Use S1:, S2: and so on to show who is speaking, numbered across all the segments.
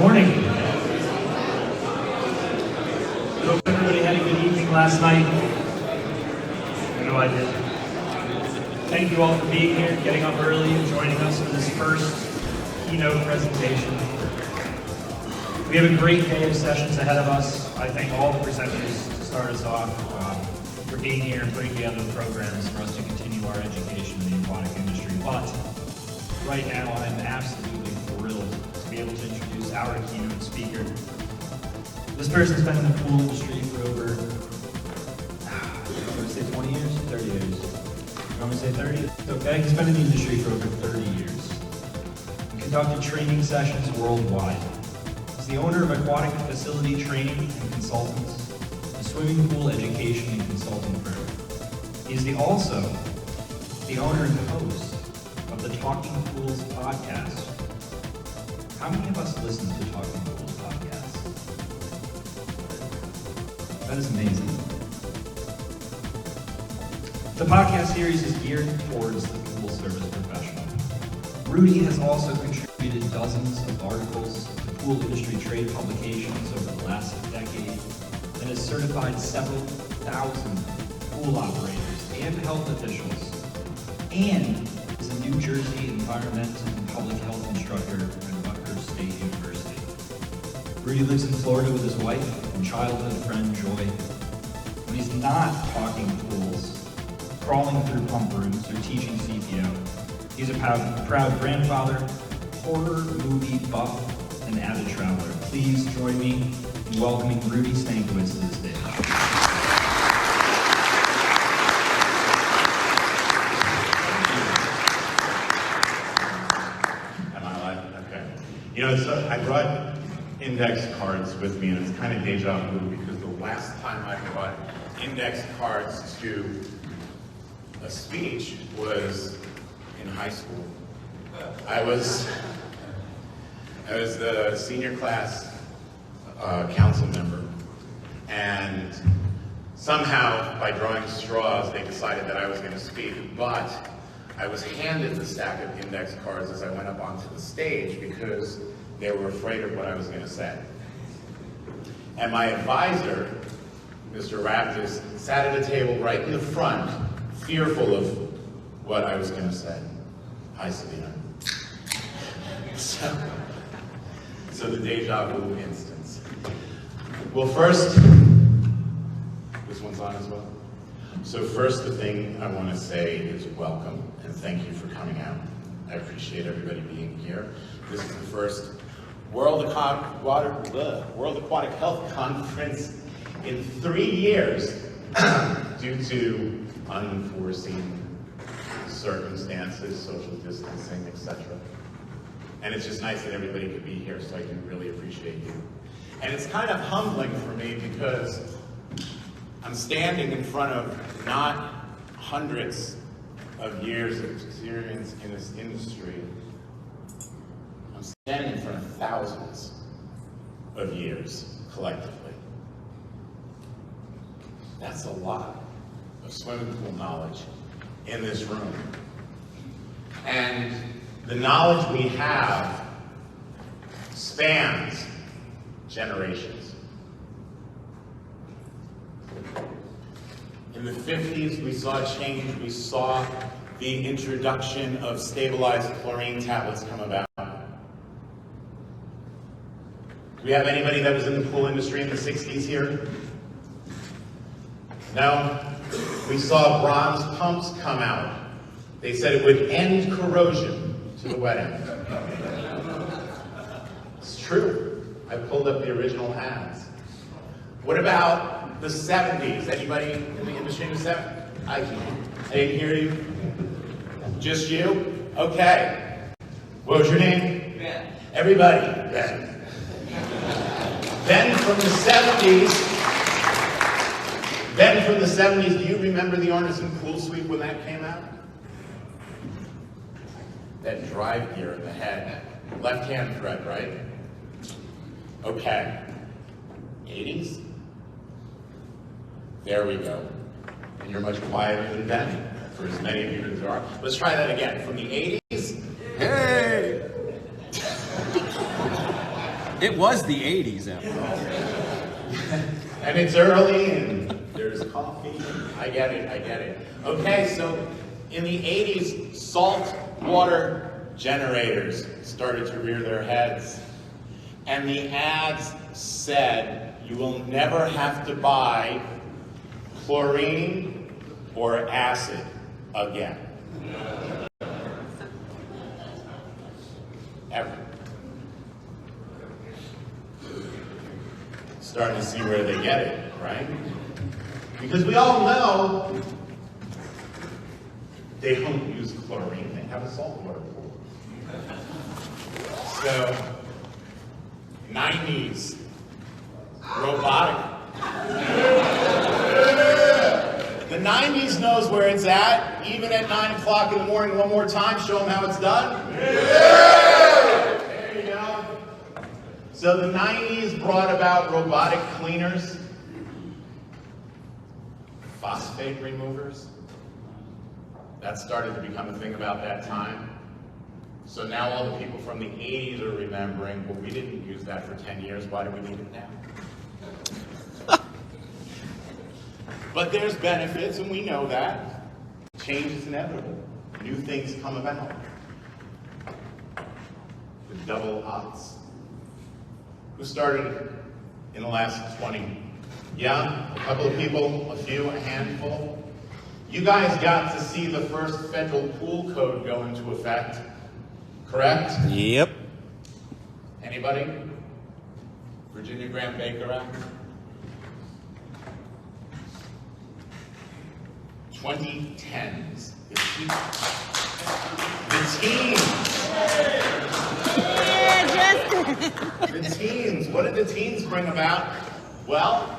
S1: morning. Hope everybody had a good evening last night. I know I did. Thank you all for being here, getting up early, and joining us for this first keynote presentation. We have a great day of sessions ahead of us. I thank all the presenters to start us off for being here and putting together the programs for us to continue our education in the aquatic industry. But right now, I'm absolutely thrilled to be able to introduce our keynote speaker. This person's been in the pool industry for over, I'm going to say 20 years, 30 years. You want me to say 30? It's okay. He's been in the industry for over 30 years. He conducted training sessions worldwide. He's the owner of Aquatic Facility Training and Consultants, a swimming pool education and consulting firm. He's also the owner and host of the Talking Pools podcast. How many of us listen to Talking Pools podcast? That is amazing. The podcast series is geared towards the pool service professional. Rudy has also contributed dozens of articles to pool industry trade publications over the last decade and has certified several thousand pool operators and health officials, and is a New Jersey environmental and public health instructor at Rutgers State University. Rudy lives in Florida with his wife and childhood friend Joy. When he's not talking pools, crawling through pump rooms, or teaching CPO, he's a proud grandfather, horror movie buff, and avid traveler. Please join me in welcoming Rudy Stankowitz to the stage.
S2: You know, so I brought index cards with me, and it's kind of deja vu because the last time I brought index cards to a speech was in high school. I was the senior class council member, and somehow by drawing straws they decided that I was going to speak, but I was handed the stack of index cards as I went up onto the stage because they were afraid of what I was going to say. And my advisor, Mr. Raptis, sat at a table right in the front, fearful of what I was going to say. Hi, Sabina. So the deja vu instance. Well, first, this one's on as well. So first, the thing I want to say is welcome and thank you for coming out. I appreciate everybody being here. This is the first World Aquatic Health Conference in 3 years due to unforeseen circumstances, social distancing, etc. And it's just nice that everybody could be here, so I do really appreciate you. And it's kind of humbling for me because I'm standing in front of not hundreds of years of experience in this industry. I'm standing in front of thousands of years collectively. That's a lot of swimming pool knowledge in this room. And the knowledge we have spans generations. In the 50s, we saw a change. We saw the introduction of stabilized chlorine tablets come about. Do we have anybody that was in the pool industry in the 60s here? No? We saw bronze pumps come out. They said it would end corrosion to the wet end. It's true. I pulled up the original ads. What about the 70s? Anybody in the industry in the 70s? I didn't hear you. Just you? Okay. What was your name? Ben. Everybody. Ben. Then from the 70s, do you remember the Arneson Pool Sweep when that came out? That drive gear in the head. Left-hand thread, right? Okay. 80s? There we go. And you're much quieter than Ben, for as many of you as there are. Let's try that again. From the 80s? Hey!
S3: It was the 80s, after all.
S2: And it's early and there's coffee. I get it. Okay, so in the 80s, salt water generators started to rear their heads. And the ads said, you will never have to buy chlorine or acid again. Ever. Starting to see where they get it, right? Because we all know they don't use chlorine, they have a saltwater pool. So, 90s, robotic. The 90s knows where it's at, even at 9 o'clock in the morning. One more time, show them how it's done. There you go. So the 90s brought about robotic cleaners, phosphate removers. That started to become a thing about that time. So now all the people from the 80s are remembering, well, we didn't use that for 10 years, why do we need it now? But there's benefits, and we know that. Change is inevitable. New things come about. The double odds. Who started in the last 20? Yeah, a couple of people, a few, a handful. You guys got to see the first federal pool code go into effect, correct?
S3: Yep.
S2: Anybody? Virginia Graham Baker Act? 2010s. The teens. What did the teens bring about? Well,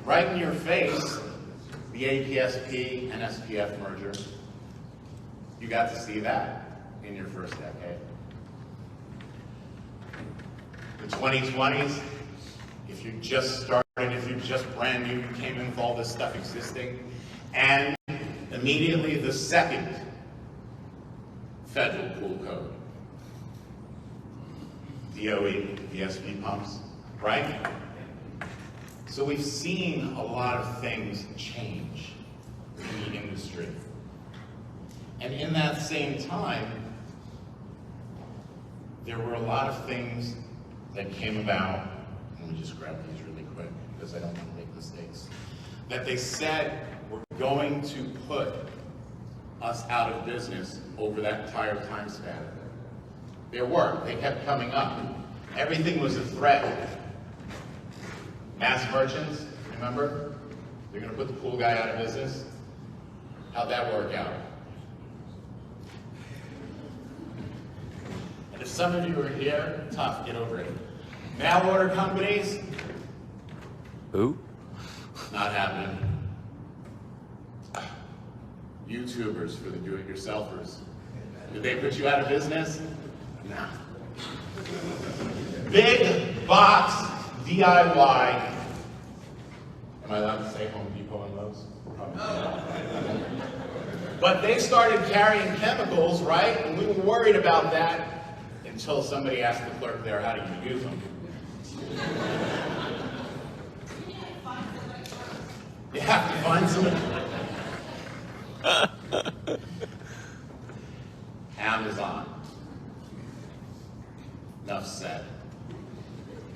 S2: right in your face, the APSP and SPF merger. You got to see that in your first decade. The 2020s, if you just started, if you're just brand new, you came in with all this stuff existing, and immediately the second federal pool code. DOE, VSP pumps, right? So we've seen a lot of things change in the industry. And in that same time, there were a lot of things that came about. Let me just grab these really quick because I don't want to make mistakes. That they said were going to put us out of business over that entire time span. There were. They kept coming up. Everything was a threat. Mass merchants, remember? They're going to put the pool guy out of business. How'd that work out? And if some of you are here, tough, get over it. Mail order companies?
S3: Who?
S2: Not happening. YouTubers for the do-it-yourselfers. Did they put you out of business? No. Big box DIY. Am I allowed to say Home Depot and Lowe's? Probably not. But they started carrying chemicals, right? And we were worried about that until somebody asked the clerk there, how do you use them? You have to find some. Amazon. Enough said.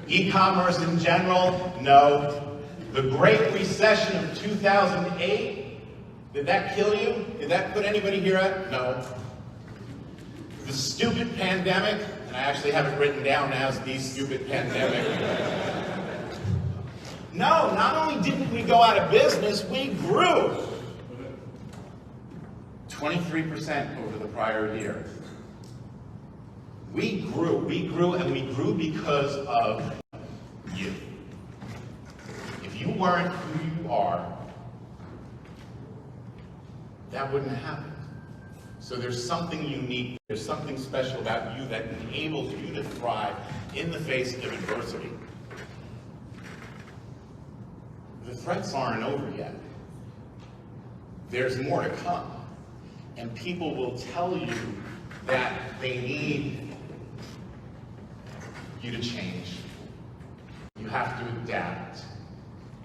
S2: E-commerce in general, no. The Great Recession of 2008, did that kill you? Did that put anybody here at? No. The stupid pandemic, and I actually have it written down as the stupid pandemic. No, not only didn't we go out of business, we grew. 23% over the prior year. We grew, and we grew because of you. If you weren't who you are, that wouldn't have happened. So there's something unique, there's something special about you that enables you to thrive in the face of adversity. The threats aren't over yet. There's more to come. And people will tell you that they need you to change. You have to adapt.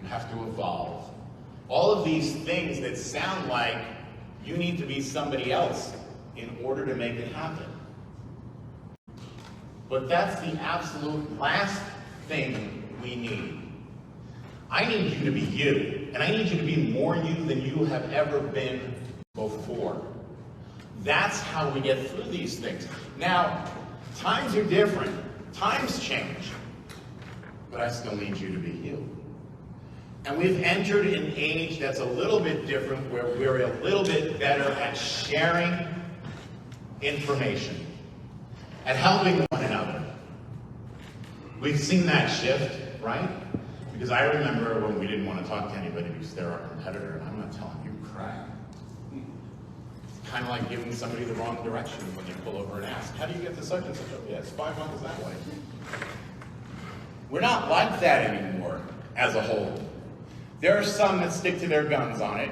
S2: You have to evolve. All of these things that sound like you need to be somebody else in order to make it happen. But that's the absolute last thing we need. I need you to be you, and I need you to be more you than you have ever been before. That's how we get through these things. Now, times are different. Times change. But I still need you to be you. And we've entered an age that's a little bit different, where we're a little bit better at sharing information, at helping one another. We've seen that shift, right? Because I remember when we didn't want to talk to anybody because they're our competitor, and I'm not telling you crap. It's kind of like giving somebody the wrong direction when you pull over and ask, how do you get to such and such? Oh, yeah, it's 5 miles that way. We're not like that anymore as a whole. There are some that stick to their guns on it,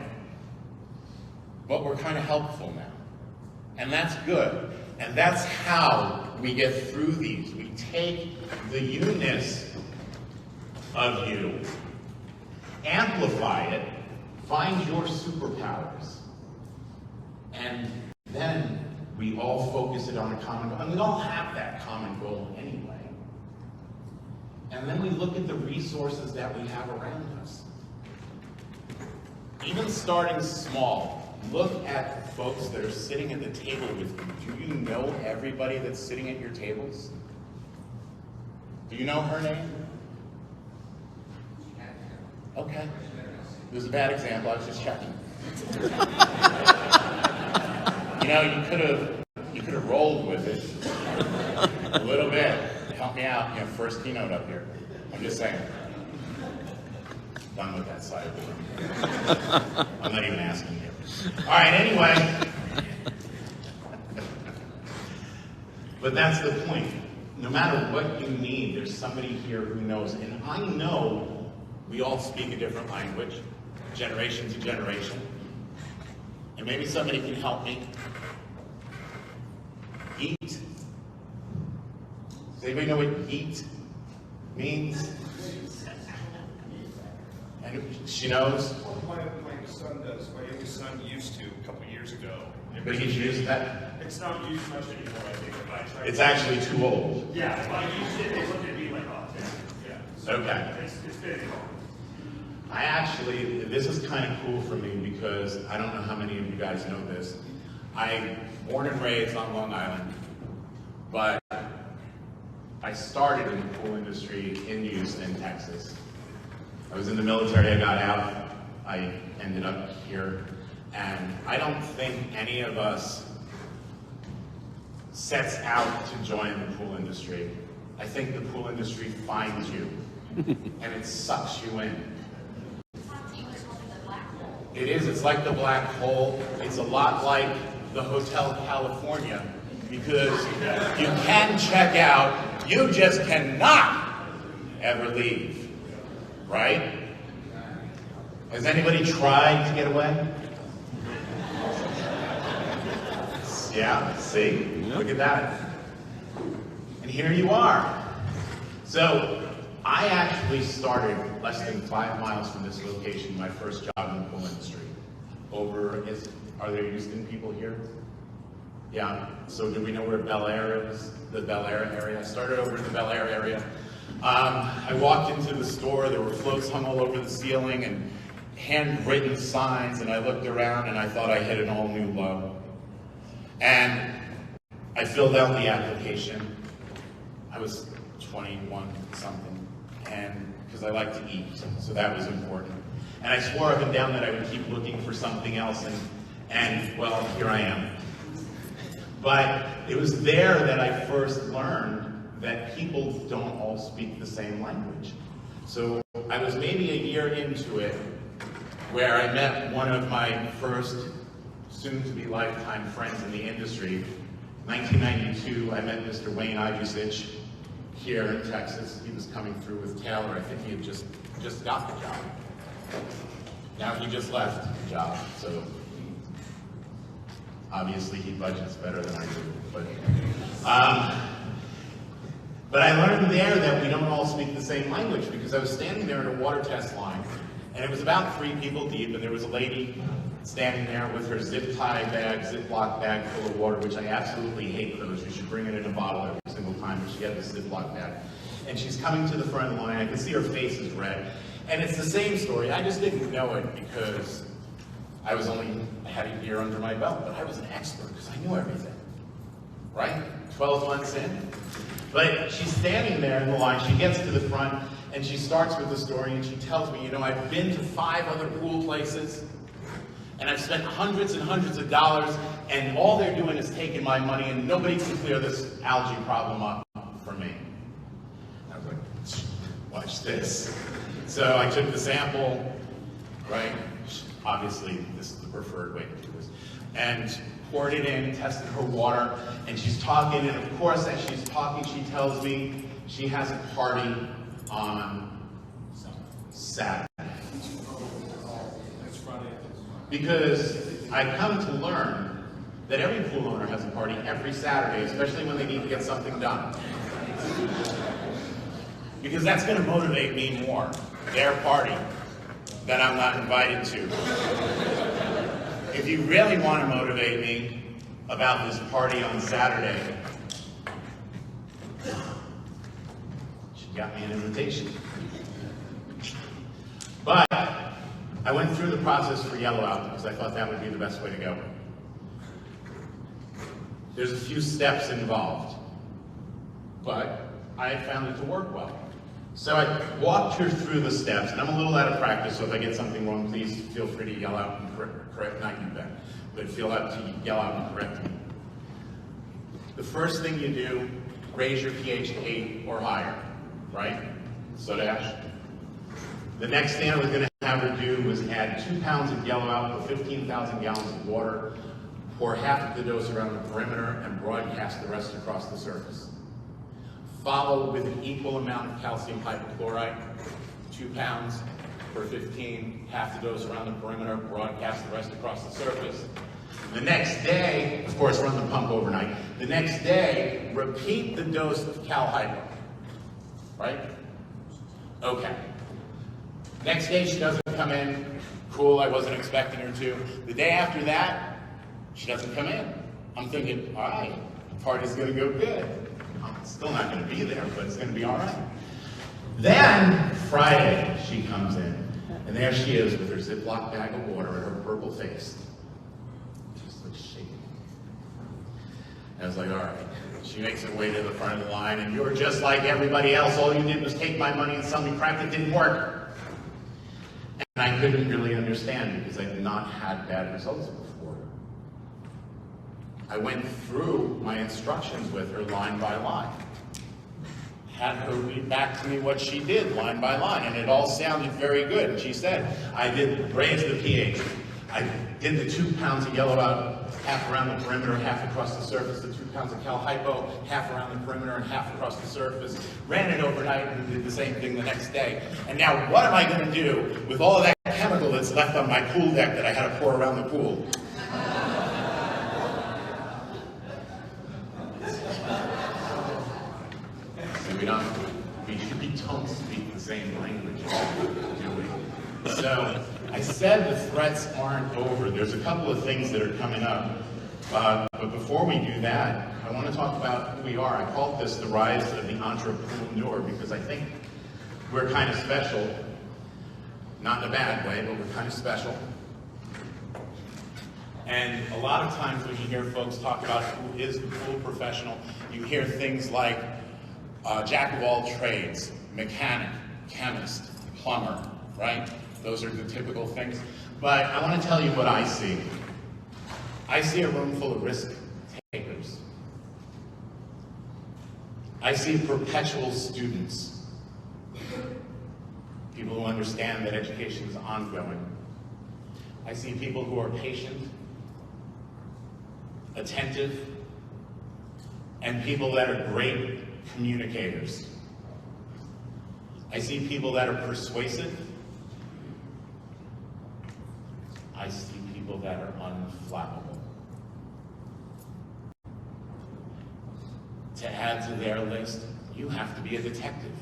S2: but we're kind of helpful now. And that's good. And that's how we get through these. We take the you-ness of you, amplify it, find your superpowers, and then we all focus it on a common goal. And we all have that common goal anyway. And then we look at the resources that we have around us. Even starting small, look at folks that are sitting at the table with you. Do you know everybody that's sitting at your tables? Do you know her name? Okay. It was a bad example, I was just checking. You know, you could have rolled with it a little bit. Help me out, first keynote up here. I'm just saying. Done with that side of the room. I'm not even asking you. All right, anyway. But that's the point. No matter what you need, there's somebody here who knows. And I know we all speak a different language, generation to generation. And maybe somebody can help me. Eat. Does anybody know what eat means? And she knows?
S4: My son does. My youngest son used to a couple years ago.
S2: But he's used that?
S4: It's not used much anymore, I think. If I try
S2: It's actually too old.
S4: Yeah, if I used it, they looked at me like, oh, yeah. So
S2: Okay.
S4: It's been gone.
S2: I actually, this is kind of cool for me because I don't know how many of you guys know this. I'm born and raised on Long Island, but I started in the pool industry in Houston, Texas. I was in the military, I got out, I ended up here, and I don't think any of us sets out to join the pool industry. I think the pool industry finds you, and it sucks you in. It is, it's like the black hole. It's a lot like the Hotel California, because you can check out, you just cannot ever leave, right? Has anybody tried to get away? Yeah, see? Look at that. And here you are. So, I actually started less than 5 miles from this location, my first job in the pool industry. Are there Houston people here? Yeah, so do we know where Bel Air is? The Bel Air area? I started over in the Bel Air area. I walked into the store, there were floats hung all over the ceiling and handwritten signs, and I looked around and I thought I hit an all new low. And I filled out the application. I was 21 something, and because I like to eat, so that was important. And I swore up and down that I would keep looking for something else, and well, here I am. But it was there that I first learned that people don't all speak the same language. So I was maybe a year into it where I met one of my first soon-to-be lifetime friends in the industry. 1992, I met Mr. Wayne Ibusich here in Texas. He was coming through with Taylor. I think he had just got the job. Now he just left the job, so obviously he budgets better than I do. But But I learned there that we don't all speak the same language, because I was standing there in a water test line, and it was about 3 people deep, and there was a lady standing there with her zip tie bag, Ziploc bag full of water, which I absolutely hate those. You should bring it in a bottle every single time, but she had this Ziploc bag. And she's coming to the front of the line. I can see her face is red. And it's the same story. I just didn't know it because I had a year under my belt, but I was an expert because I knew everything, right? 12 months in. But she's standing there in the line. She gets to the front, and she starts with the story, and she tells me, I've been to 5 other pool places, and I've spent hundreds and hundreds of dollars, and all they're doing is taking my money, and nobody can clear this algae problem up for me. I was like, watch this. So I took the sample, right? Obviously, this is the preferred way to do this. And poured it in, tested her water, and she's talking, and of course, as she's talking, she tells me she has a party on Saturday. Because I've come to learn that every pool owner has a party every Saturday, especially when they need to get something done. Because that's going to motivate me more, their party, that I'm not invited to. If you really want to motivate me about this party on Saturday, she got me an invitation. But I went through the process for yellow out because I thought that would be the best way to go. There's a few steps involved, but I found it to work well. So I walked her through the steps, and I'm a little out of practice, so if I get something wrong, please feel free to yell out and correct, not you, Ben, but feel out to yell out and correct me. The first thing you do, raise your pH to 8 or higher, right? Soda ash. The next thing I was going to have her do was add 2 pounds of yellow out for 15,000 gallons of water, pour half of the dose around the perimeter, and broadcast the rest across the surface. Follow with an equal amount of calcium hypochlorite, 2 pounds per 15, half the dose around the perimeter, broadcast the rest across the surface. The next day, of course, run the pump overnight. The next day, repeat the dose of cal hypo, right? Okay. Next day, she doesn't come in. Cool, I wasn't expecting her to. The day after that, she doesn't come in. I'm thinking, all right, the party's gonna go good. I'm still not gonna be there, but it's gonna be all right. Then, Friday, she comes in, and there she is with her Ziploc bag of water and her purple face. Just looks shaky. And I was like, all right. She makes her way to the front of the line, and you're just like everybody else. All you did was take my money and sell me crap that didn't work. And I couldn't really understand because I had not had bad results before. I went through my instructions with her line by line. Had her read back to me what she did line by line, and it all sounded very good. And she said, I did raise the pH. I did the 2 pounds of yellow out, half around the perimeter, half across the surface, the 2 pounds of cal hypo, half around the perimeter and half across the surface, ran it overnight and did the same thing the next day. And now what am I going to do with all of that chemical that's left on my pool deck that I had to pour around the pool? We don't speak the same language, do we? So I said the threats aren't over. There's a couple of things that are coming up. But before we do that, I want to talk about who we are. I called this the rise of the entrepreneur because I think we're kind of special. Not in a bad way, but we're kind of special. And a lot of times when you hear folks talk about who is the pool professional, you hear things like jack of all trades, mechanic, chemist, plumber, right? Those are the typical things. But I want to tell you what I see. I see a room full of risk takers. I see perpetual students. People who understand that education is ongoing. I see people who are patient, attentive, and people that are great communicators. I see people that are persuasive. I see people that are unflappable. To add to their list, you have to be a detective,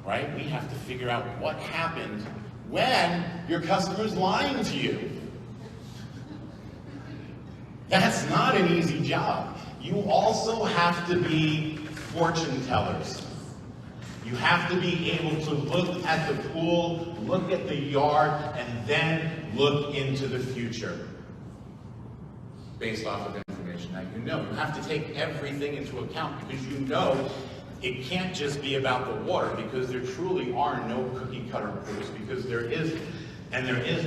S2: right? We have to figure out what happened when your customer's lying to you. That's not an easy job. You also have to be fortune tellers. You have to be able to look at the pool, look at the yard, and then look into the future based off of information that you know. You have to take everything into account because you know it can't just be about the water, because there truly are no cookie cutter pools, because there is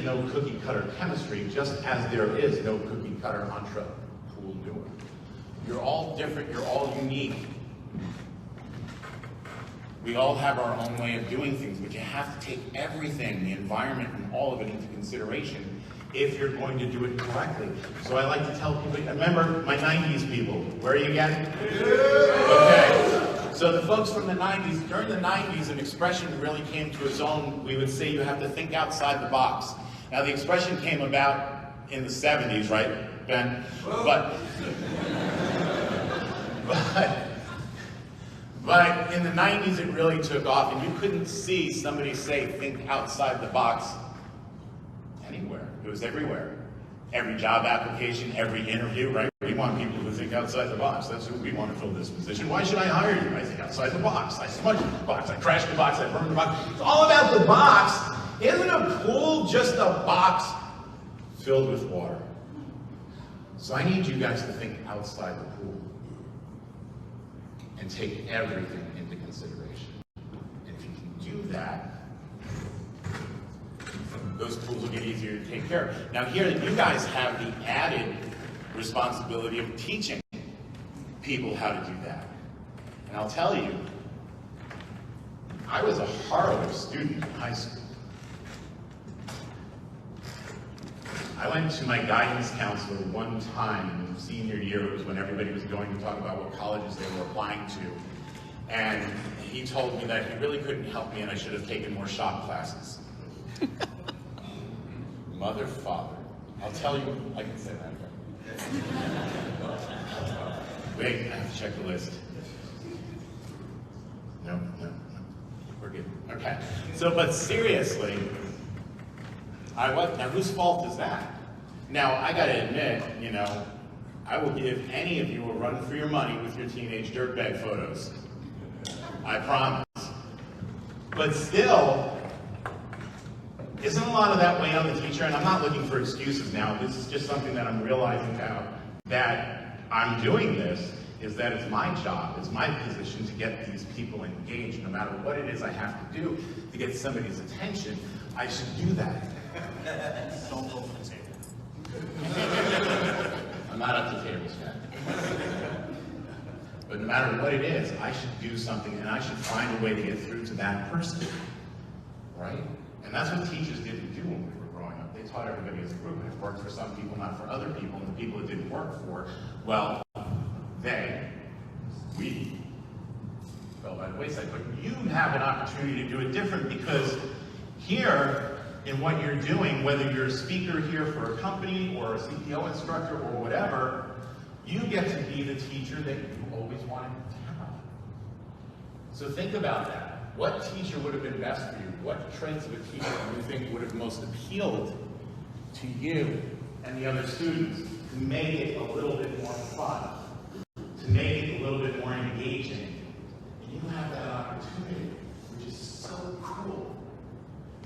S2: no cookie cutter chemistry, just as there is no cookie cutter entre pool doer. You're all different, you're all unique. We all have our own way of doing things, but you have to take everything, the environment and all of it into consideration if you're going to do it correctly. So I like to tell people, remember my 90s people, where are you again? Okay. So the folks from the 90s, during the 90s, an expression really came to its own. We would say you have to think outside the box. Now the expression came about in the 70s, right, Ben? But in the 90s it really took off, and you couldn't see somebody say think outside the box anywhere. It was everywhere. Every job application, every interview, right? We want people who think outside the box. That's who we want to fill this position. Why should I hire you? I think outside the box. I smudge the box. I trash the box. I burn the box. It's all about the box. Isn't a pool just a box filled with water? So I need you guys to think outside the pool and take everything into consideration. And if you can do that, those pools will get easier to take care of. Now here, you guys have the added responsibility of teaching people how to do that. And I'll tell you, I was a horrible student in high school. I went to my guidance counselor one time in senior year. It was when everybody was going to talk about what colleges they were applying to. And he told me that he really couldn't help me and I should have taken more shop classes. Mother, father. I'll tell you, I can say that. Wait, I have to check the list. No. We're good. Okay. So, but seriously, now whose fault is that? Now, I gotta admit, I will give any of you a run for your money with your teenage dirtbag photos. I promise. But still, isn't a lot of that weight on the teacher? And I'm not looking for excuses now. This is just something that I'm realizing now that I'm doing this, is that it's my job, it's my position to get these people engaged. No matter what it is I have to do to get somebody's attention, I should do that.
S1: Don't go for the table.
S2: I'm not up to tables yet. But no matter what it is, I should do something and I should find a way to get through to that person, right? And that's what teachers didn't do when we were growing up. They taught everybody as a group, and it worked for some people, not for other people. And the people it didn't work for, well, we fell by the wayside. But you have an opportunity to do it different, because here, in what you're doing, whether you're a speaker here for a company or a CPO instructor or whatever, you get to be the teacher that you always wanted to have. So think about that. What teacher would have been best for you? What traits of a teacher do you think would have most appealed to you and the other students to make it a little bit more fun, to make it a little bit more engaging? And you have that opportunity, which is so cool.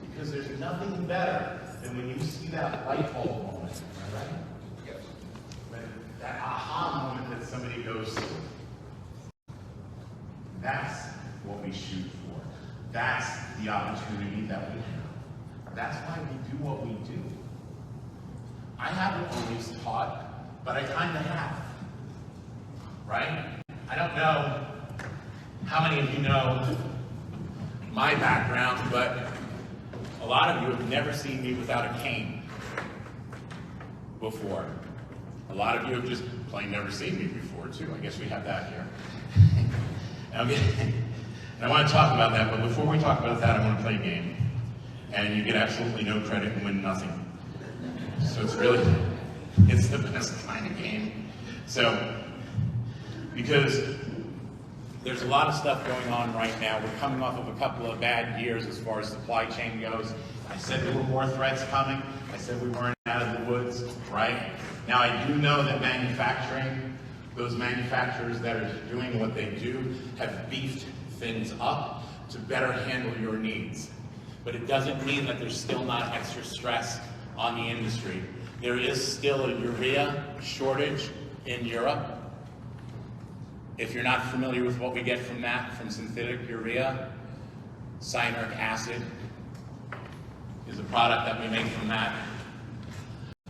S2: Because there's nothing better than when you see that light bulb moment, right? Yes. When that aha moment that somebody goes through. That's what we shoot for. That's the opportunity that we have. That's why we do what we do. I haven't always taught, but I kind of have. Right? I don't know how many of you know my background, but a lot of you have never seen me without a cane before. A lot of you have just plain never seen me before, too. I guess we have that here. And I want to talk about that, but before we talk about that, I want to play a game. And you get absolutely no credit and win nothing. So it's the best kind of game. So, because There's a lot of stuff going on right now. We're coming off of a couple of bad years as far as supply chain goes. I said there were more threats coming. I said we weren't out of the woods, right? Now I do know that manufacturing, those manufacturers that are doing what they do have beefed things up to better handle your needs. But it doesn't mean that there's still not extra stress on the industry. There is still a urea shortage in Europe. If you're not familiar with what we get from that, from synthetic urea, cyanuric acid is a product that we make from that.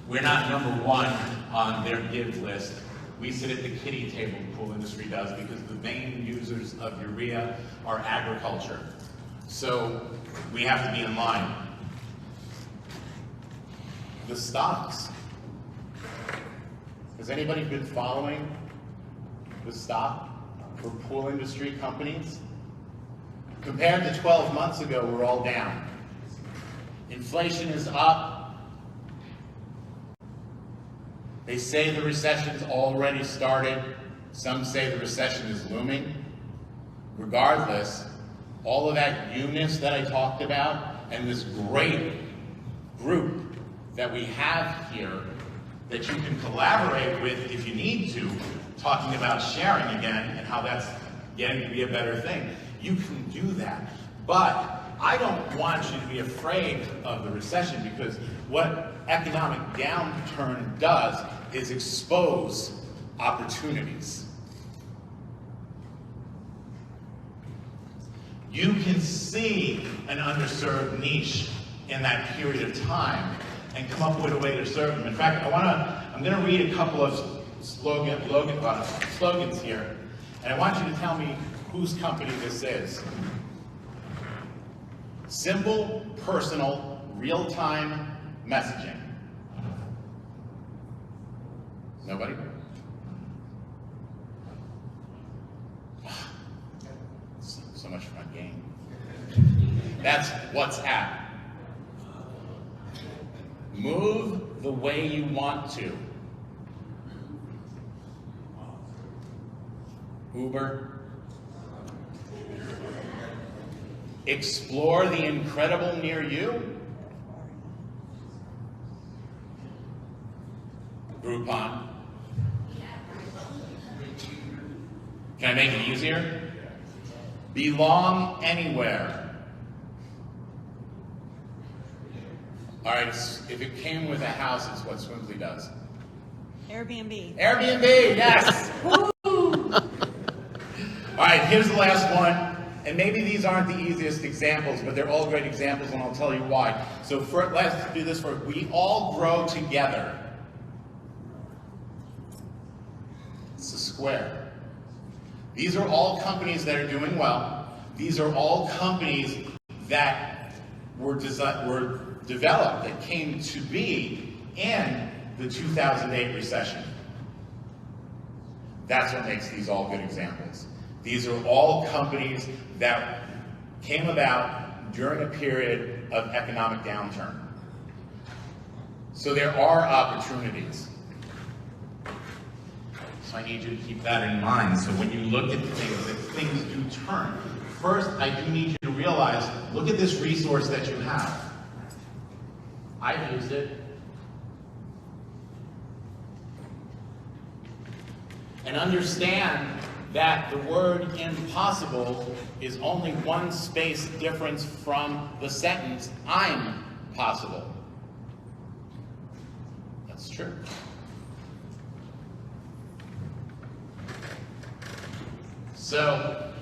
S2: We're not number one on their give list. We sit at the kiddie table, the pool industry does, because the main users of urea are agriculture. So we have to be in line. The stocks. Has anybody been following the stock for pool industry companies? Compared to 12 months ago, we're all down. Inflation is up. They say the recession's already started. Some say the recession is looming. Regardless, all of that newness that I talked about and this great group that we have here that you can collaborate with if you need to, talking about sharing again and how that's getting to be a better thing. You can do that. But I don't want you to be afraid of the recession, because what economic downturn does is expose opportunities. You can see an underserved niche in that period of time and come up with a way to serve them. In fact, I'm going to read a couple of slogans here, and I want you to tell me whose company this is. Simple, personal, real-time messaging. Nobody? So much fun game. That's WhatsApp. Move the way you want to. Uber. Explore the incredible near you. Groupon. Can I make it easier? Belong anywhere. All right, if it came with a house, it's what Swimsley does.
S5: Airbnb.
S2: Airbnb, yes! All right, here's the last one. And maybe these aren't the easiest examples, but they're all great examples, and I'll tell you why. So let's do this first. We all grow together. It's a square. These are all companies that are doing well. These are all companies that were developed, that came to be in the 2008 recession. That's what makes these all good examples. These are all companies that came about during a period of economic downturn. So there are opportunities. So I need you to keep that in mind. So when you look at things, if things do turn, first I do need you to realize, look at this resource that you have. I've used it. And understand that the word impossible is only one space difference from the sentence, I'm possible. That's true. So,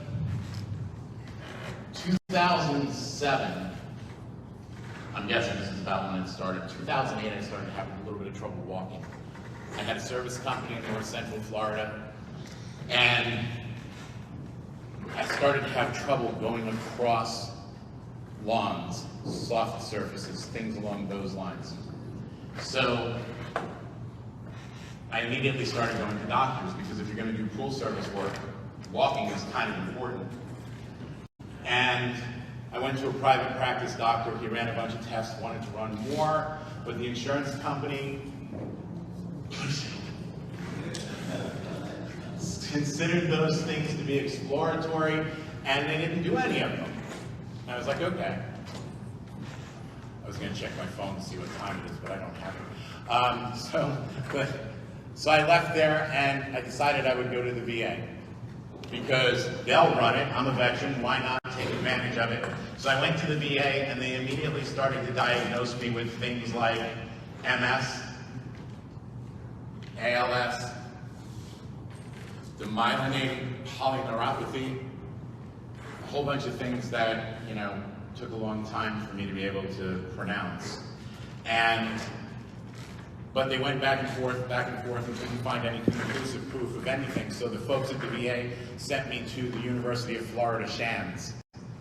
S2: 2007, I'm guessing this is about when it started. 2008, I started having a little bit of trouble walking. I had a service company in North Central Florida, and I started to have trouble going across lawns, soft surfaces, things along those lines. So I immediately started going to doctors, because if you're going to do pool service work, walking is kind of important. And I went to a private practice doctor. He ran a bunch of tests, wanted to run more, but the insurance company considered those things to be exploratory, and they didn't do any of them. And I was like, okay. I was going to check my phone to see what time it is, but I don't have it. So I left there, and I decided I would go to the VA. Because they'll run it, I'm a veteran, why not take advantage of it? So I went to the VA, and they immediately started to diagnose me with things like MS, ALS, demyelinating polyneuropathy, a whole bunch of things that, took a long time for me to be able to pronounce. But they went back and forth, and couldn't find any conclusive proof of anything. So the folks at the VA sent me to the University of Florida Shands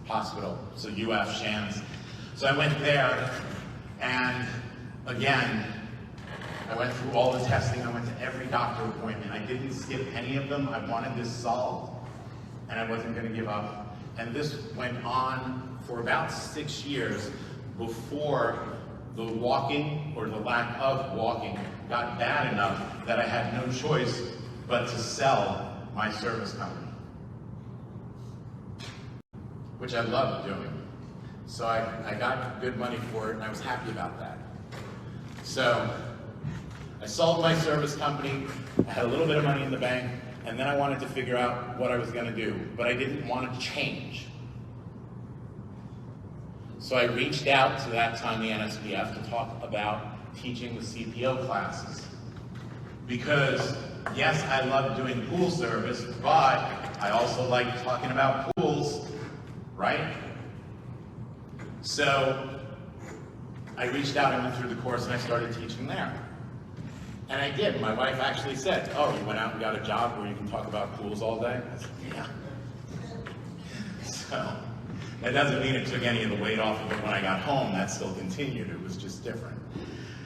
S2: Hospital, so UF Shands. So I went there, and again, I went through all the testing. I went to every doctor appointment. I didn't skip any of them. I wanted this solved, and I wasn't going to give up. And this went on for about 6 years before the walking, or the lack of walking, got bad enough that I had no choice but to sell my service company, which I loved doing. So I got good money for it, and I was happy about that. So I sold my service company, I had a little bit of money in the bank, and then I wanted to figure out what I was going to do, but I didn't want to change. So I reached out to that time the NSBF to talk about teaching the CPO classes. Because yes, I love doing pool service, but I also like talking about pools, right? So I reached out, I went through the course, and I started teaching there. And I did. My wife actually said, "Oh, you went out and got a job where you can talk about pools all day?" I said, "Yeah." So that doesn't mean it took any of the weight off of it when I got home. That still continued. It was just different.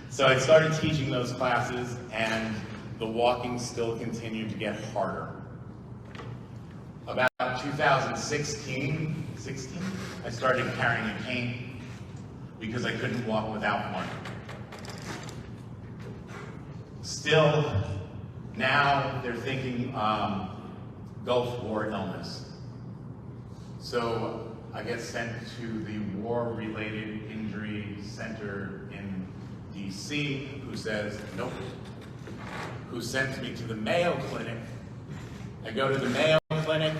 S2: So I started teaching those classes, and the walking still continued to get harder. About 2016, I started carrying a cane because I couldn't walk without one. Still, now they're thinking Gulf War illness. So I get sent to the War-Related Injury Center in DC, who says, nope. Who sent me to the Mayo Clinic. I go to the Mayo Clinic.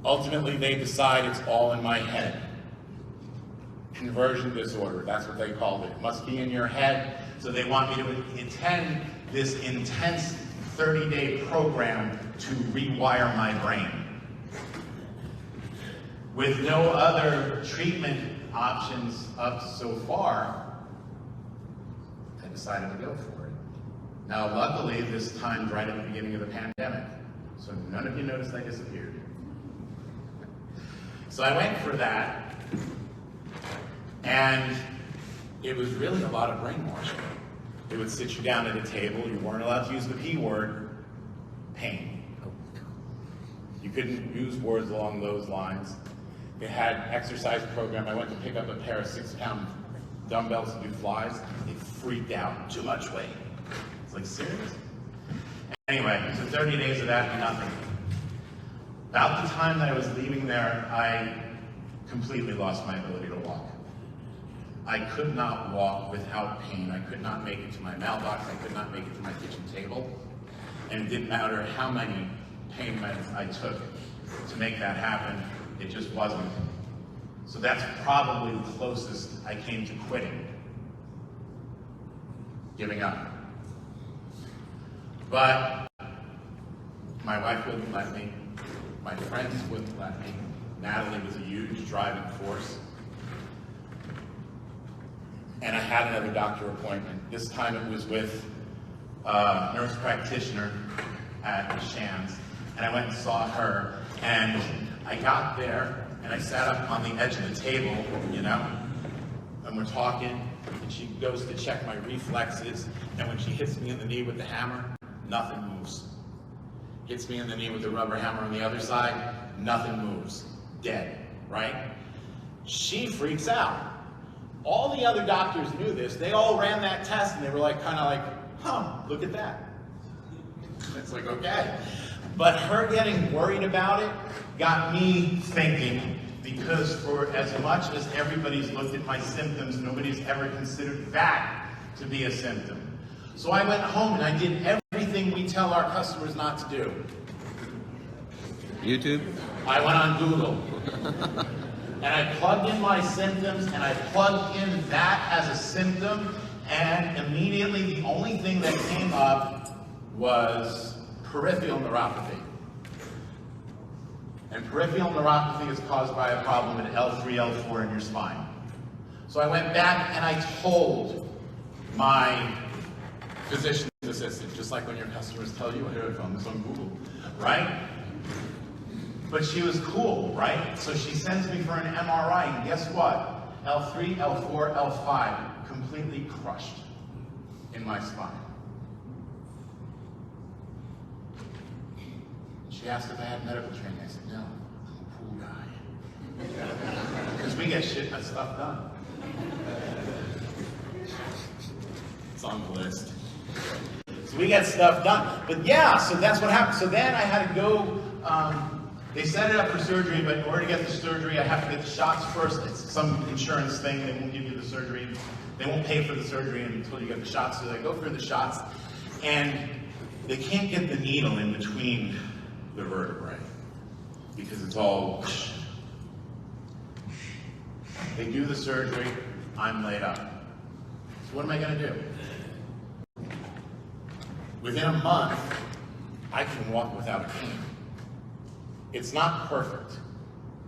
S2: Ultimately, they decide it's all in my head. Conversion disorder, that's what they called it. It must be in your head. So they want me to attend this intense 30-day program to rewire my brain. With no other treatment options up so far, I decided to go for it. Now, luckily, this timed right at the beginning of the pandemic, so none of you noticed I disappeared. So I went for that, and it was really a lot of brainwashing. They would sit you down at a table, you weren't allowed to use the P word, pain. You couldn't use words along those lines. They had exercise program. I went to pick up a pair of 6-pound dumbbells to do flies. They freaked out, too much weight. It's like, serious? Anyway, so 30 days of that, nothing. About the time that I was leaving there, I completely lost my ability to walk. I could not walk without pain. I could not make it to my mailbox. I could not make it to my kitchen table. And it didn't matter how many pain meds I took to make that happen. It just wasn't. So that's probably the closest I came to quitting. Giving up. But my wife wouldn't let me. My friends wouldn't let me. Natalie was a huge driving force. And I had another doctor appointment. This time it was with a nurse practitioner at Shands. And I went and saw her, and I got there, and I sat up on the edge of the table, and we're talking, and she goes to check my reflexes, and when she hits me in the knee with the hammer, nothing moves. Hits me in the knee with the rubber hammer on the other side, nothing moves. Dead, right? She freaks out. All the other doctors knew this. They all ran that test, and they were kind of like, huh, look at that. It's like, okay. But her getting worried about it got me thinking, because for as much as everybody's looked at my symptoms, nobody's ever considered that to be a symptom. So I went home and I did everything we tell our customers not to do.
S3: YouTube?
S2: I went on Google and I plugged in my symptoms and I plugged in that as a symptom, and immediately the only thing that came up was peripheral neuropathy. And peripheral neuropathy is caused by a problem at L3, L4 in your spine. So I went back and I told my physician's assistant, just like when your customers tell you, here I found this on Google, right? But she was cool, right? So she sends me for an MRI, and guess what? L3, L4, L5, completely crushed in my spine. She asked if I had medical training. I said, no, I'm a cool guy. Because we get shit and stuff done. It's on the list. So we get stuff done. But yeah, so that's what happened. So then I had to go, they set it up for surgery, but in order to get the surgery, I have to get the shots first. It's some insurance thing. They won't give you the surgery. They won't pay for the surgery until you get the shots. So they go through the shots, and they can't get the needle in between the vertebrae because it's all. They do the surgery. I'm laid up. So what am I going to do? Within a month, I can walk without a cane. It's not perfect,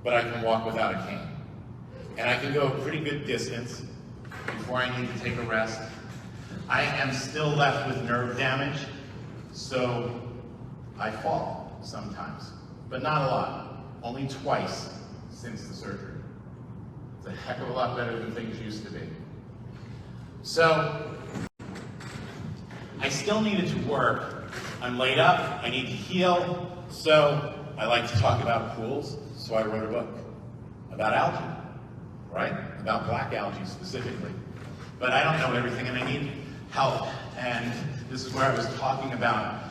S2: but I can walk without a cane. And I can go a pretty good distance before I need to take a rest. I am still left with nerve damage, so I fall sometimes, but not a lot. Only twice since the surgery. It's a heck of a lot better than things used to be. So, I still needed to work. I'm laid up, I need to heal, so I like to talk about pools, so I wrote a book about algae, right? About black algae specifically. But I don't know everything and I need help. And this is where I was talking about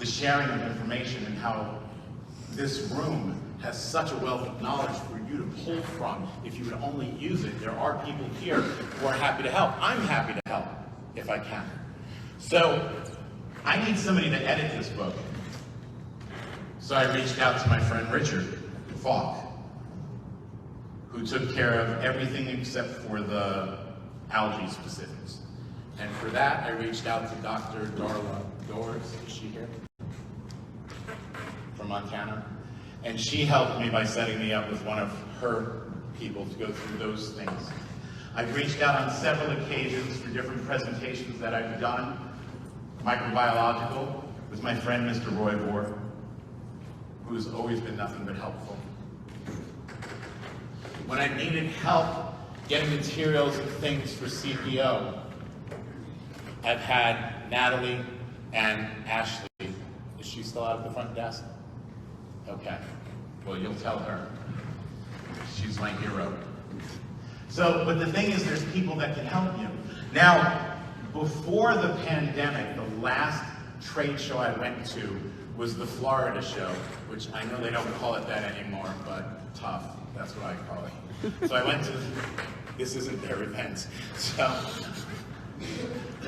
S2: the sharing of information and how this room has such a wealth of knowledge for you to pull from if you would only use it. There are people here who are happy to help. I'm happy to help if I can. So I need somebody to edit this book. So I reached out to my friend Richard Falk, who took care of everything except for the algae specifics. And for that, I reached out to Dr. Darla Doors, is she here? From Montana. And she helped me by setting me up with one of her people to go through those things. I've reached out on several occasions for different presentations that I've done, microbiological, with my friend Mr. Roy Bohr, who has always been nothing but helpful. When I needed help getting materials and things for CPO, I've had Natalie and Ashley. Is she still out at the front desk? Okay. Well, you'll tell her. She's my hero. So, but the thing is, there's people that can help you. Now, before the pandemic, the last trade show I went to was the Florida show, which I know they don't call it that anymore, but tough, that's what I call it. So I went to, this isn't their event, so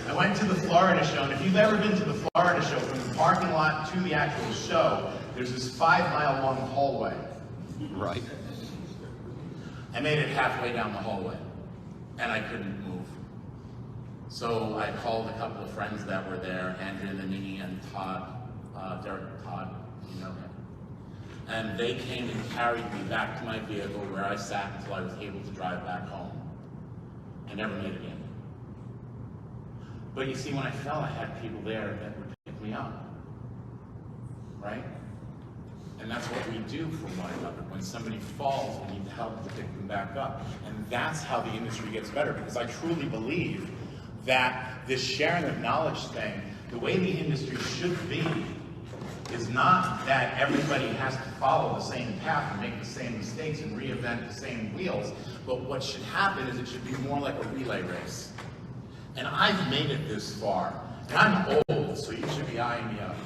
S2: I went to the Florida show, and if you've ever been to the Florida show, from the parking lot to the actual show, there's this 5-mile long hallway.
S3: Right.
S2: I made it halfway down the hallway, and I couldn't move. So I called a couple of friends that were there, Andrea Nannini and Todd, Derek Todd, you know him. And they came and carried me back to my vehicle where I sat until I was able to drive back home. I never made it in. But you see, when I fell, I had people there that would pick me up, right? And that's what we do for one another. When somebody falls, we need help to pick them back up. And that's how the industry gets better, because I truly believe that this sharing of knowledge thing, the way the industry should be, is not that everybody has to follow the same path and make the same mistakes and reinvent the same wheels, but what should happen is it should be more like a relay race. And I've made it this far, and I'm old, so you should be eyeing me up.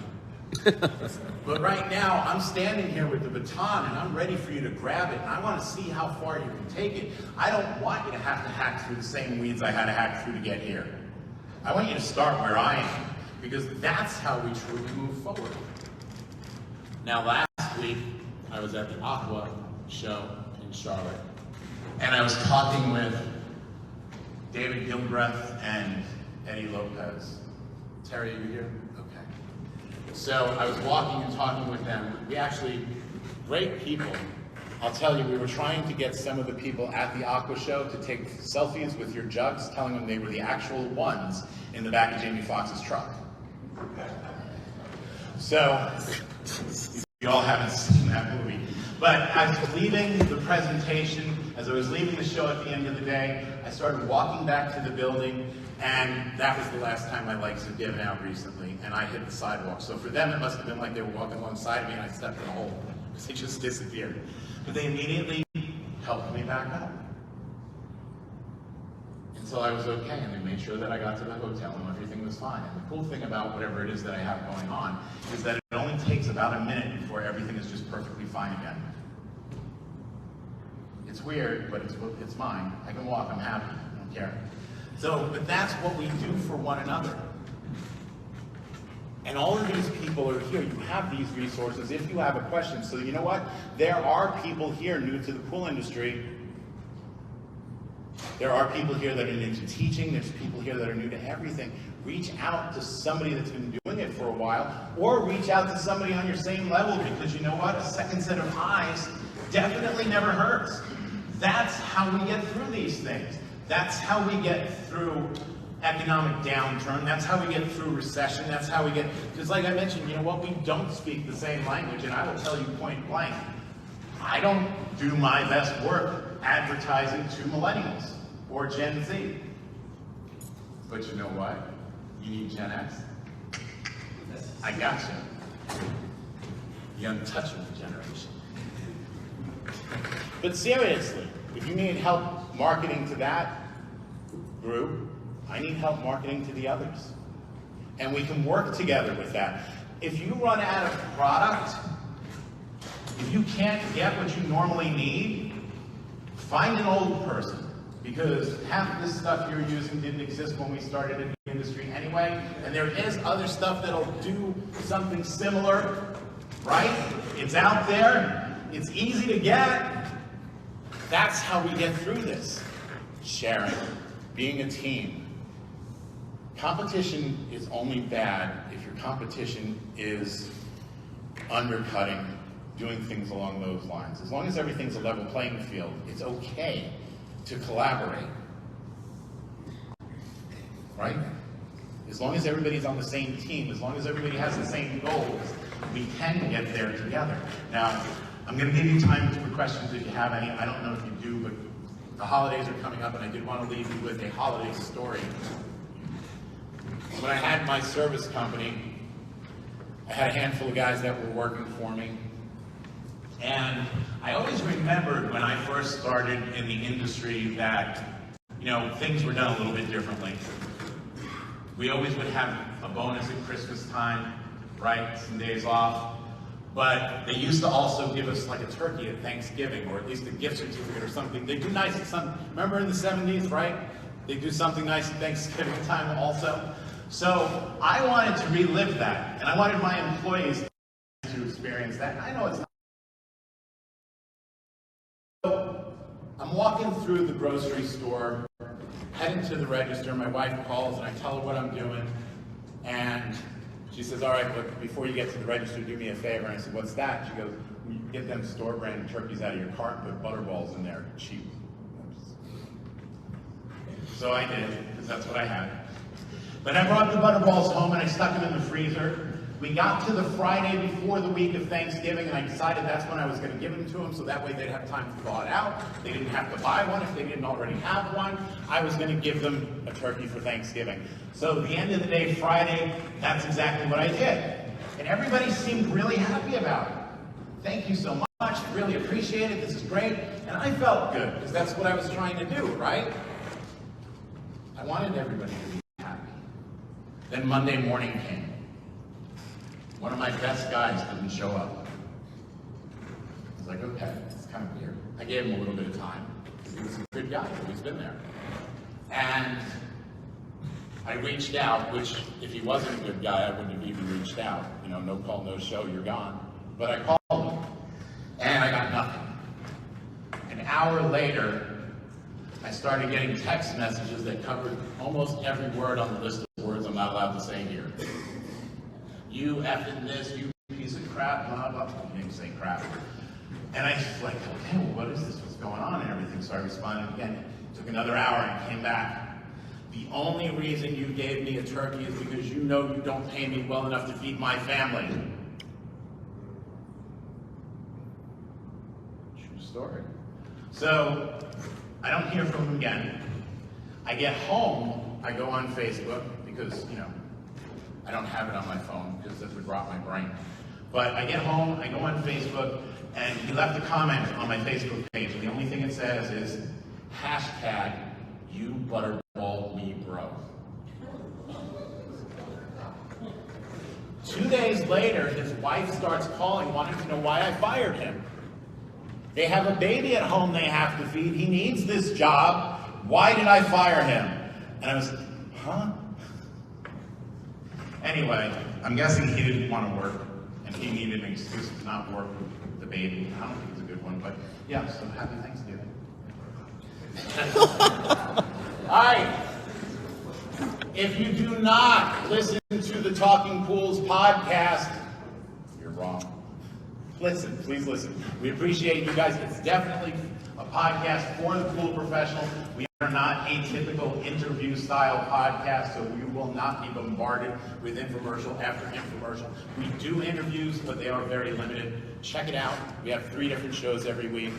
S2: But right now, I'm standing here with the baton and I'm ready for you to grab it, and I want to see how far you can take it. I don't want you to have to hack through the same weeds I had to hack through to get here. I want you to start where I am, because that's how we truly move forward. Now, last week, I was at the Aqua show in Charlotte, and I was talking with David Gilbreth and Eddie Lopez. Terry, are you here? Okay. So I was walking and talking with them. We actually, great people. I'll tell you, we were trying to get some of the people at the Aqua show to take selfies with your jugs, telling them they were the actual ones in the back of Jamie Foxx's truck. So, you all haven't seen that movie. But as I was leaving the presentation, as I was leaving the show at the end of the day, I started walking back to the building, and that was the last time my legs had given out recently, and I hit the sidewalk. So for them, it must have been like they were walking alongside me and I stepped in a hole, because they just disappeared. But they immediately helped me back up. Until I was okay, and they made sure that I got to the hotel and everything was fine. And the cool thing about whatever it is that I have going on is that it only takes about a minute before everything is just perfectly fine again. It's weird, but it's mine. I can walk, I'm happy, I don't care. So, but that's what we do for one another. And all of these people are here. You have these resources if you have a question. So you know what? There are people here new to the pool industry. There are people here that are new to teaching. There's people here that are new to everything. Reach out to somebody that's been doing it for a while, or reach out to somebody on your same level, because you know what? A second set of eyes definitely never hurts. That's how we get through these things. That's how we get through economic downturn. That's how we get through recession. That's how we get, because like I mentioned, you know what? We don't speak the same language, and I will tell you point blank, I don't do my best work advertising to millennials or Gen Z. But you know what? You need Gen X. I got you. The untouchable generation. But seriously, if you need help marketing to that group, I need help marketing to the others. And we can work together with that. If you run out of product, if you can't get what you normally need, find an old person. Because half of this stuff you're using didn't exist when we started in the industry anyway, and there is other stuff that'll do something similar, right? It's out there, it's easy to get. That's how we get through this. Sharing, being a team. Competition is only bad if your competition is undercutting, doing things along those lines. As long as everything's a level playing field, it's okay to collaborate, right? As long as everybody's on the same team, as long as everybody has the same goals, we can get there together. Now, I'm going to give you time for questions if you have any. I don't know if you do, but the holidays are coming up, and I did want to leave you with a holiday story. When I had my service company, I had a handful of guys that were working for me. And I always remembered when I first started in the industry that, you know, things were done a little bit differently. We always would have a bonus at Christmas time, right? Some days off. But they used to also give us like a turkey at Thanksgiving, or at least a gift certificate or something. They do nice at some, remember in the 70s, right? They do something nice at Thanksgiving time also. So I wanted to relive that, and I wanted my employees to experience that. I know it's not. So I'm walking through the grocery store, heading to the register. My wife calls and I tell her what I'm doing, and she says, all right, but before you get to the register, do me a favor. And I said, what's that? She goes, get them store brand turkeys out of your cart and put butterballs in there, cheap. So I did, because that's what I had. But I brought the butterballs home and I stuck them in the freezer. We got to the Friday before the week of Thanksgiving, and I decided that's when I was going to give them to them, so that way they'd have time to thaw it out. They didn't have to buy one if they didn't already have one. I was going to give them a turkey for Thanksgiving. So at the end of the day, Friday, that's exactly what I did. And everybody seemed really happy about it. Thank you so much. Really appreciate it. This is great. And I felt good, because that's what I was trying to do, right? I wanted everybody to be happy. Then Monday morning came. One of my best guys didn't show up. I was like, okay, it's kind of weird. I gave him a little bit of time. He was a good guy, he's been there. And I reached out, which if he wasn't a good guy, I wouldn't have even reached out. You know, no call, no show, you're gone. But I called him, and I got nothing. An hour later, I started getting text messages that covered almost every word on the list of words I'm not allowed to say here. You effing this, you piece of crap, blah, blah. He didn't say crap. And I was like, okay, well, what is this? What's going on and everything? So I responded again. It took another hour and came back. The only reason you gave me a turkey is because you know you don't pay me well enough to feed my family. True story. So I don't hear from him again. I get home, I go on Facebook because, you know, I don't have it on my phone because that would rot my brain. But I get home, I go on Facebook, and he left a comment on my Facebook page, and the only thing it says is, hashtag, you butterball me bro. 2 days later, his wife starts calling, wanting to know why I fired him. They have a baby at home they have to feed. He needs this job. Why did I fire him? And I was, huh? Anyway, I'm guessing he didn't want to work, and he needed an excuse to not work with the baby. I don't think it's a good one, but yeah, so happy Thanksgiving. All right. If you do not listen to the Talking Pools podcast, you're wrong. Listen, please listen. We appreciate you guys. It's definitely a podcast for the pool professional. We are not a typical interview style podcast, so you will not be bombarded with infomercial after infomercial. We do interviews, but they are very limited. Check it out. We have 3 different shows every week.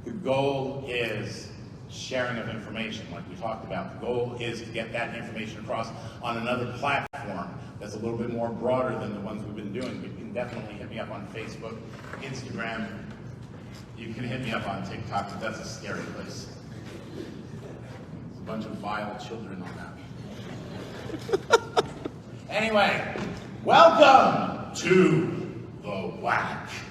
S2: The goal is sharing of information, like we talked about. The goal is to get that information across on another platform that's a little bit more broader than the ones we've been doing. But you can definitely hit me up on Facebook, Instagram. You can hit me up on TikTok, but that's a scary place. There's a bunch of vile children on that. Anyway, welcome to the WAHC.